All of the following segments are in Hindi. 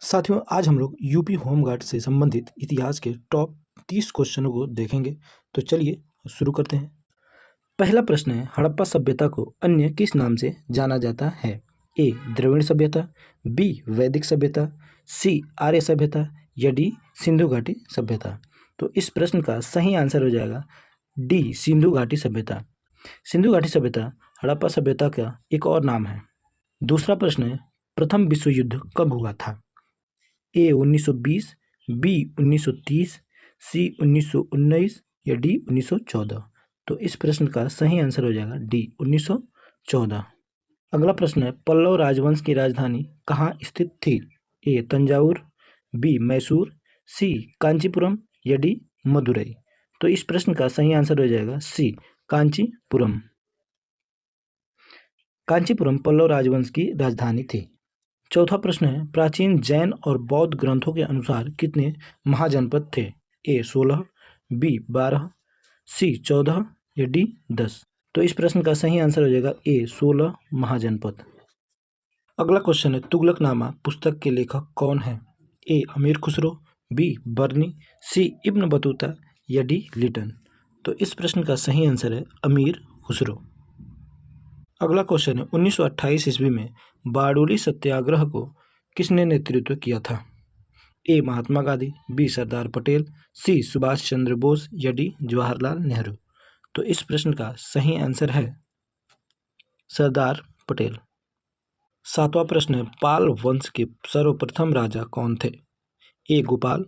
साथियों, आज हम लोग यूपी होमगार्ड से संबंधित इतिहास के टॉप 30 क्वेश्चनों को देखेंगे। तो चलिए शुरू करते हैं। पहला प्रश्न है, हड़प्पा सभ्यता को अन्य किस नाम से जाना जाता है? ए द्रविड़ सभ्यता, बी वैदिक सभ्यता, सी आर्य सभ्यता या डी सिंधु घाटी सभ्यता। तो इस प्रश्न का सही आंसर हो जाएगा डी सिंधु घाटी सभ्यता। सिंधु घाटी सभ्यता हड़प्पा सभ्यता का एक और नाम है। दूसरा प्रश्न है, प्रथम विश्व युद्ध कब हुआ था? ए 1920, बी 1930, सी 1919 या डी 1914। तो इस प्रश्न का सही आंसर हो जाएगा डी 1914। अगला प्रश्न है, पल्लव राजवंश की राजधानी कहाँ स्थित थी? ए तंजावुर, बी मैसूर, सी कांचीपुरम या डी मदुरई। तो इस प्रश्न का सही आंसर हो जाएगा सी कांचीपुरम। कांचीपुरम पल्लव राजवंश की राजधानी थी। चौथा प्रश्न है, प्राचीन जैन और बौद्ध ग्रंथों के अनुसार कितने महाजनपद थे? ए 16, बी 12, सी 14 या डी 10। तो इस प्रश्न का सही आंसर हो जाएगा ए 16 महाजनपद। अगला क्वेश्चन है, तुगलकनामा पुस्तक के लेखक कौन है? ए अमीर खुसरो, बी बर्नी, सी इब्न बतूता या डी लिटन। तो इस प्रश्न का सही आंसर है अमीर खुसरो। अगला क्वेश्चन है, 1928 ईस्वी में बारडोली सत्याग्रह को किसने नेतृत्व किया था? ए महात्मा गांधी, बी सरदार पटेल, सी सुभाष चंद्र बोस या डी जवाहरलाल नेहरू। तो इस प्रश्न का सही आंसर है सरदार पटेल। सातवां प्रश्न है, पाल वंश के सर्वप्रथम राजा कौन थे? ए गोपाल,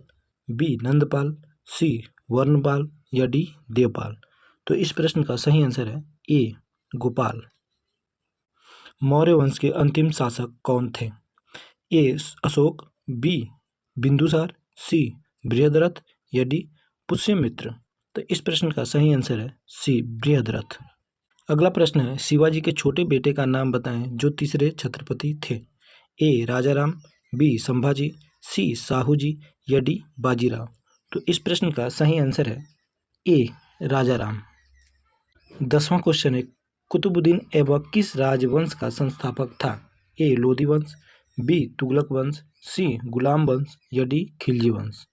बी नंदपाल, सी वर्णपाल या डी देवपाल। तो इस प्रश्न का सही आंसर है ए गोपाल। मौर्य वंश के अंतिम शासक कौन थे? ए अशोक, बी बिंदुसार, सी बृहद्रथ या डी पुष्यमित्र। तो इस प्रश्न का सही आंसर है सी बृहद्रथ। अगला प्रश्न है, शिवाजी के छोटे बेटे का नाम बताएं जो तीसरे छत्रपति थे। ए राजाराम, बी संभाजी, सी साहूजी या डी बाजीराव। तो इस प्रश्न का सही आंसर है ए राजाराम। 10वां क्वेश्चन है, कुतुबुद्दीन ऐबक किस राजवंश का संस्थापक था? ए लोधी वंश, बी तुगलक वंश, सी गुलाम वंश या डी खिलजी वंश।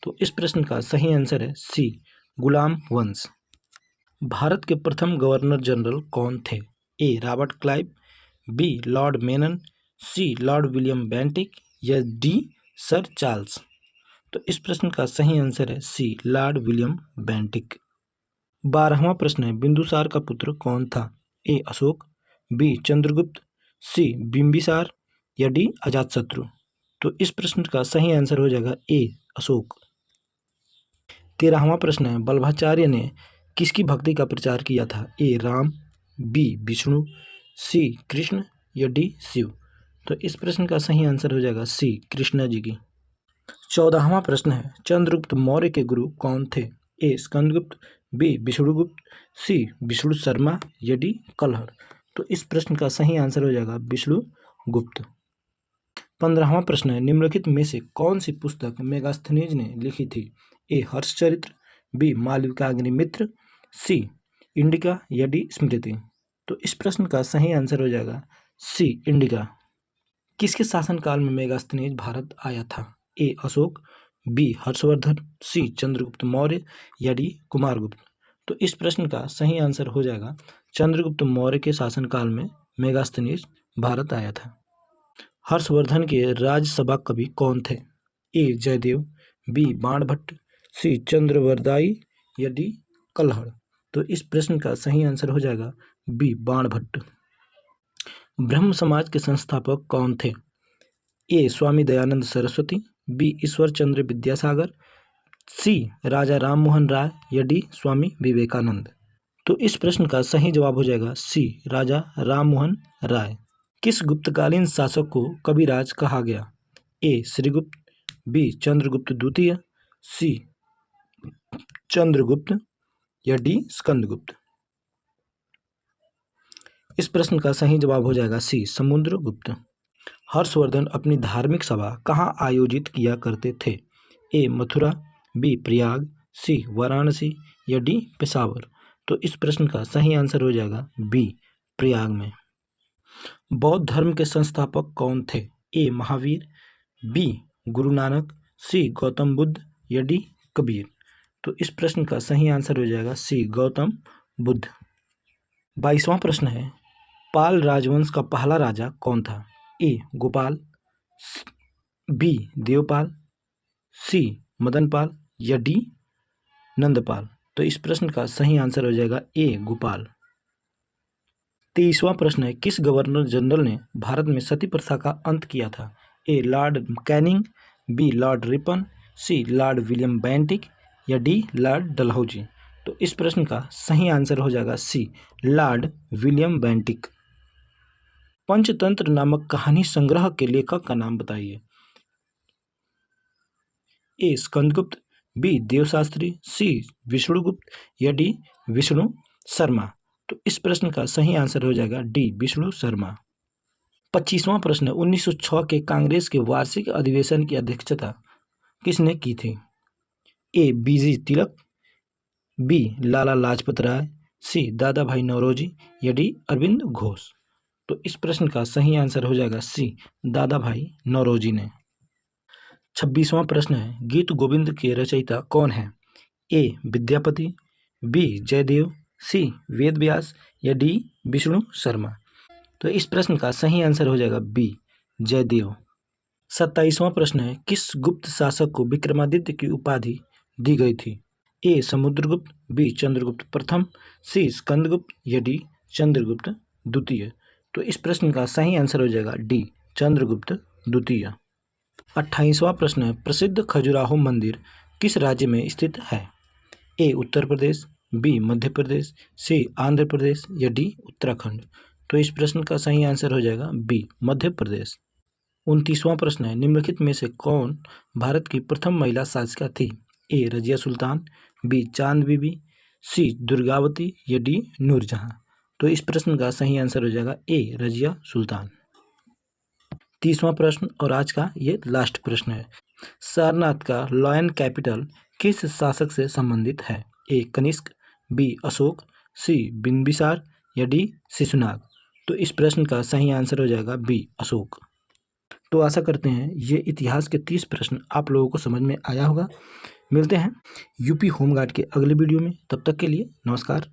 तो इस प्रश्न का सही आंसर है सी गुलाम वंश। भारत के प्रथम गवर्नर जनरल कौन थे? A Robert Clive, B Lord Menon, C Lord William Bentinck या डी सर चार्ल्स। तो इस प्रश्न का सही आंसर है सी लॉर्ड विलियम बेंटिक। 12वां प्रश्न है, बिंदुसार का पुत्र कौन था? A Ashoka, B Chandragupta, C Bimbisara या डी अजातशत्रु। तो इस प्रश्न का सही आंसर हो जाएगा ए अशोक। 13वां प्रश्न है, वल्लभाचार्य ने किसकी भक्ति का प्रचार किया था? ए राम, बी विष्णु, सी कृष्ण या डी शिव। तो इस प्रश्न का सही आंसर हो जाएगा सी कृष्णा जी की। 14वां प्रश्न है, चंद्रगुप्त मौर्य के गुरु कौन थे? ए स्कंदगुप्त, बी विष्णुगुप्त, सी विष्णु शर्मा या डी कलहर। तो इस प्रश्न का सही आंसर हो जाएगा विष्णुगुप्त। 15वां प्रश्न है, निम्नलिखित में से कौन सी पुस्तक मेगास्थनीज ने लिखी थी? ए Harshacharita, B Malavikagnimitra, C indica या डी स्मृति। तो इस प्रश्न का सही आंसर हो जाएगा सी इंडिका। किसके शासनकाल में मेगास्थनीज भारत आया था? ए अशोक, बी हर्षवर्धन, सी चंद्रगुप्त मौर्य या डी कुमारगुप्त। तो इस प्रश्न का सही आंसर हो जाएगा चंद्रगुप्त मौर्य के शासनकाल में मेगास्थनीज भारत आया था। हर्षवर्धन के राज्यसभा कवि कौन थे? ए जयदेव, बी बाणभट्ट, सी चंद्रवरदाई या डी कलहड़। तो इस प्रश्न का सही आंसर हो जाएगा बी बाणभट्ट। ब्रह्म समाज के संस्थापक कौन थे? ए स्वामी दयानंद सरस्वती, बी ईश्वर चंद्र विद्यासागर, सी राजा राम मोहन राय या डी स्वामी विवेकानंद। तो इस प्रश्न का सही जवाब हो जाएगा सी राजा राम मोहन राय। किस गुप्तकालीन शासक को कविराज कहा गया? ए श्रीगुप्त, बी चंद्रगुप्त द्वितीय, सी चंद्रगुप्त या डी स्कंदगुप्त। इस प्रश्न का सही जवाब हो जाएगा सी समुद्रगुप्त। हर्षवर्धन अपनी धार्मिक सभा कहाँ आयोजित किया करते थे? ए मथुरा, बी प्रयाग, सी वाराणसी या डी पेशावर। तो इस प्रश्न का सही आंसर हो जाएगा बी प्रयाग में। बौद्ध धर्म के संस्थापक कौन थे? ए महावीर, बी गुरु नानक, सी गौतम बुद्ध या डी कबीर। तो इस प्रश्न का सही आंसर हो जाएगा सी गौतम बुद्ध। 22वां प्रश्न है, पाल राजवंश का पहला राजा कौन था? ए गोपाल, बी देवपाल, सी मदनपाल या डी नंदपाल। तो इस प्रश्न का सही आंसर हो जाएगा ए गोपाल। 23वां प्रश्न है, किस गवर्नर जनरल ने भारत में सती प्रथा का अंत किया था? A Lord Canning, B Lord Ripon, C Lord William Bentinck या डी लॉर्ड डलहौजी। तो इस प्रश्न का सही आंसर हो जाएगा C Lord William Bentinck. Panchatantra नामक कहानी संग्रह के लेखक का नाम बताइए। A Skandagupta, B Devashastri, C Vishnugupta या डी विष्णु शर्मा। तो इस प्रश्न का सही आंसर हो जाएगा डी विष्णु शर्मा। 25वां प्रश्न है, 1906 के कांग्रेस के वार्षिक अधिवेशन की अध्यक्षता किसने की थी? ए बीजी तिलक, बी लाला लाजपत राय, सी दादा भाई नौरोजी या डी अरविंद घोष। तो इस प्रश्न का सही आंसर हो जाएगा सी दादा भाई नौरोजी ने। 26वां प्रश्न है, गीत गोविंद के रचयिता कौन है? ए विद्यापति, बी जयदेव, सी वेद व्यास या डी विष्णु शर्मा। तो इस प्रश्न का सही आंसर हो जाएगा बी जयदेव। 27वां प्रश्न है, किस गुप्त शासक को विक्रमादित्य की उपाधि दी गई थी? ए समुद्रगुप्त, बी चंद्रगुप्त प्रथम, सी स्कंदगुप्त या डी चंद्रगुप्त द्वितीय। तो इस प्रश्न का सही आंसर हो जाएगा डी चंद्रगुप्त द्वितीय। 28वां प्रश्न है, प्रसिद्ध खजुराहो मंदिर किस राज्य में स्थित है? ए उत्तर प्रदेश, बी मध्य प्रदेश, सी आंध्र प्रदेश या डी उत्तराखंड। तो इस प्रश्न का सही आंसर हो जाएगा बी मध्य प्रदेश। 29वां प्रश्न है, निम्नलिखित में से कौन भारत की प्रथम महिला शासिका थी? ए रजिया सुल्तान, बी चांद बीबी, सी दुर्गावती या डी नूरजहां। तो इस प्रश्न का सही आंसर हो जाएगा ए रजिया सुल्तान। 30वां प्रश्न और आज का ये लास्ट प्रश्न है, सारनाथ का लॉयन कैपिटल किस शासक से संबंधित है? ए कनिष्क, बी अशोक, सी बिंबिसार या डी शिशुनाग। तो इस प्रश्न का सही आंसर हो जाएगा बी अशोक। तो आशा करते हैं ये इतिहास के 30 प्रश्न आप लोगों को समझ में आया होगा। मिलते हैं यूपी होमगार्ड के अगले वीडियो में, तब तक के लिए नमस्कार।